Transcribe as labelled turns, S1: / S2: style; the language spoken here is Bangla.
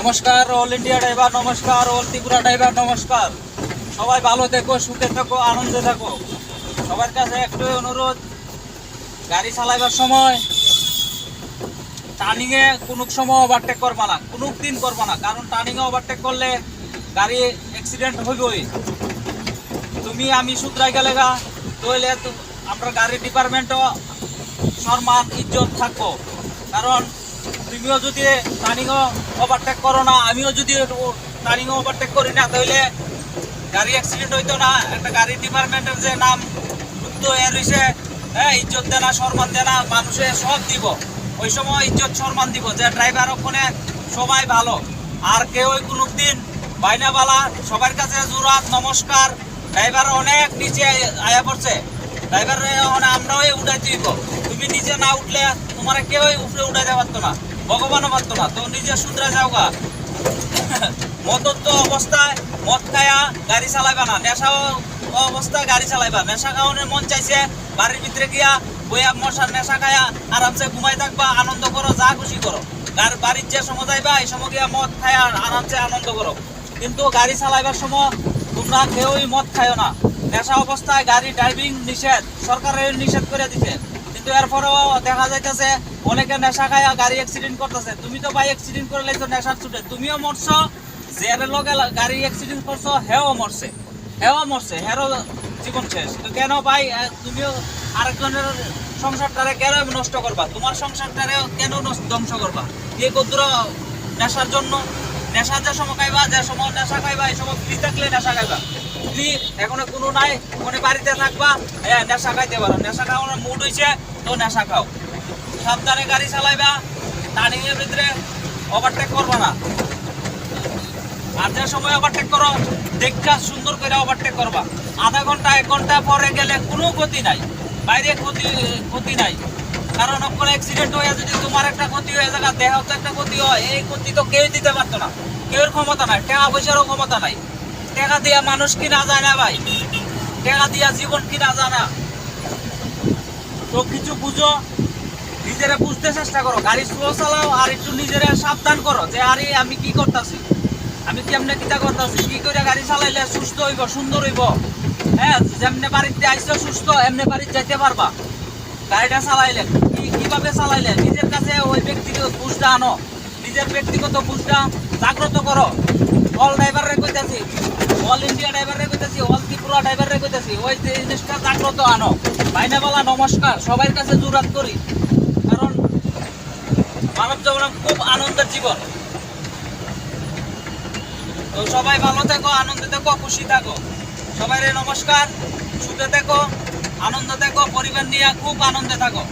S1: নমস্কার অল ইন্ডিয়া ড্রাইভার, নমস্কার অল ত্রিপুরা ড্রাইভার, নমস্কার। সবাই ভালো থেকো, সুখে থাকো, আনন্দে থাকো। সবার কাছে একটাই অনুরোধ, গাড়ি চালাইবার সময় টার্নিংয়ে কোনো সময় ওভারটেক করবা না, কোনো দিন করবা না। কারণ টার্নিংয়ে ওভারটেক করলে গাড়ি অ্যাক্সিডেন্ট হইবই। তুমি আমি শুধরাই গেলে গা তৈলে আমরা গাড়ি ডিপার্টমেন্টও সম্মান ইজ্জত থাকবো। কারণ তুমিও যদি টার্নিংও ওভারটেক করো না, আমিও যদি টার্নিংও ওভারটেক করি না, তাহলে গাড়ি অ্যাক্সিডেন্ট হইতো না। একটা গাড়ি ডিপার্টমেন্টের যে নাম যুক্ত এর হয়েছে, হ্যাঁ, ইজ্জত দেনা, সম্মান দেনা, মানুষে সব দিব। ওই সময় ইজ্জত সম্মান দিব যে ড্রাইভার ওখানে সবাই ভালো। আর কেউ কোনো দিন বাইনাবালা সবার কাছে জোরাত নমস্কার। ড্রাইভার অনেক নিচে আয়া পড়ছে, ড্রাইভার আমরাও উঠাই দিব। তুমি নিচে না উঠলে তোমার কেউ উপরে উঠাইতে পারতো না, ভগবানও পারতো না। তো নিজে শুধরে যাও গা। মদত্ব অবস্থায় মদ খায়া গাড়ি চালাইবা না, নেশা অবস্থায় গাড়ি চালাইবা। নেশা খাওয়ানোর মন চাইছে বাড়ির ভিতরে গিয়া বইয়া মশার নেশা খায়া আরামসে ঘুমাই থাকবা, আনন্দ করো, যা খুশি করো। বাড়ির যে সময় যাইবা এই সময় গিয়া মদ খায়া আরামসে আনন্দ করো। কিন্তু গাড়ি চালাইবার সময় তোমরা কেউই মদ খাইও না। নেশা অবস্থায় গাড়ি ড্রাইভিং নিষেধ, সরকারের নিষেধ করে দিতে। কিন্তু এরপরেও দেখা যাইতেছে অনেকে নেশা খায়া গাড়ি অ্যাক্সিডেন্ট করতেছে। তুমি তো ভাই অ্যাক্সিডেন্ট করলে তো নেশার ছুটে তুমিও মরছো, যে লগে গাড়ি অ্যাক্সিডেন্ট করছো হেও মরছে, হেরও জীবন শেষ। তো কেন ভাই তুমিও আরেকজনের সংসারটারে কেন নষ্ট করবা? তোমার সংসারটারে কেন ধ্বংস করবা? এই কদ্দুর নেশার জন্য। নেশা যে সময় খাইবা, যে সময় নেশা খাইবা, এই সময় ফ্রি থাকলে নেশা খাইবা। ফ্রি এখন কোনো নাই, ওখানে বাড়িতে থাকবা, হ্যাঁ, নেশা খাইতে পারো। নেশা খাওয়ানোর মুড হয়েছে তো নেশা খাও। সাবধানে গাড়ি চালাইবা, টার্নিংয়ের ভিতরে ওভারটেক করবা না। আর যে সময় ওভারটেক করো দেখা সুন্দর করে ওভারটেক করবা। আধা ঘন্টা 1 ঘন্টা পরে গেলে কোনো ক্ষতি নাই, বাইরে ক্ষতি নাই। কারণ ওখানে অ্যাক্সিডেন্ট হয়ে যদি তোমার একটা ক্ষতি হয়ে যায়, দেহ তো একটা ক্ষতি হয়, এই ক্ষতি তো কেউ দিতে পারতো না। কেউর ক্ষমতা নাই, টাকা পয়সারও ক্ষমতা নাই। টাকা দিয়া মানুষ কিনা যায় না ভাই, টাকা দিয়া জীবন কিনা যায় না। তো কিছু বুঝো, নিজেরা বুঝতে চেষ্টা করো। গাড়ি স্লো চালাও আর একটু নিজেরা সাবধান করো যে আরে আমি কি করতেছি, আমি কেমনে কিতা করতেছি, কি করে গাড়ি চালাইলে সুস্থ হইব, সুন্দর হইব। হ্যাঁ, যেমনে বাড়িতে আইসো সুস্থ এমনি বাড়িতে যাইতে পারবা। গাড়িটা চালাইলে কিভাবে চালাইলে নিজের কাছে ওই ব্যক্তিগত বুঝটা আনো, নিজের ব্যক্তিগত বুঝটা জাগ্রত করো। অল ড্রাইভাররে কইতাছি, অল ইন্ডিয়া ড্রাইভাররে কইতাছি, অল ত্রিপুরা ড্রাইভাররে কইতাছি, ওই জিনিসটা জাগ্রত আনো। বাইনা বলা নমস্কার, সবার কাছে জোরাত করি। কারণ মানব জীবন খুব আনন্দের জীবন। তো সবাই ভালো থেকো, আনন্দে থেকো, খুশি থাকো। সবাই নমস্কার, সুখে থেকো, আনন্দ থেকো, পরিবার নিয়ে খুব আনন্দে থাকো।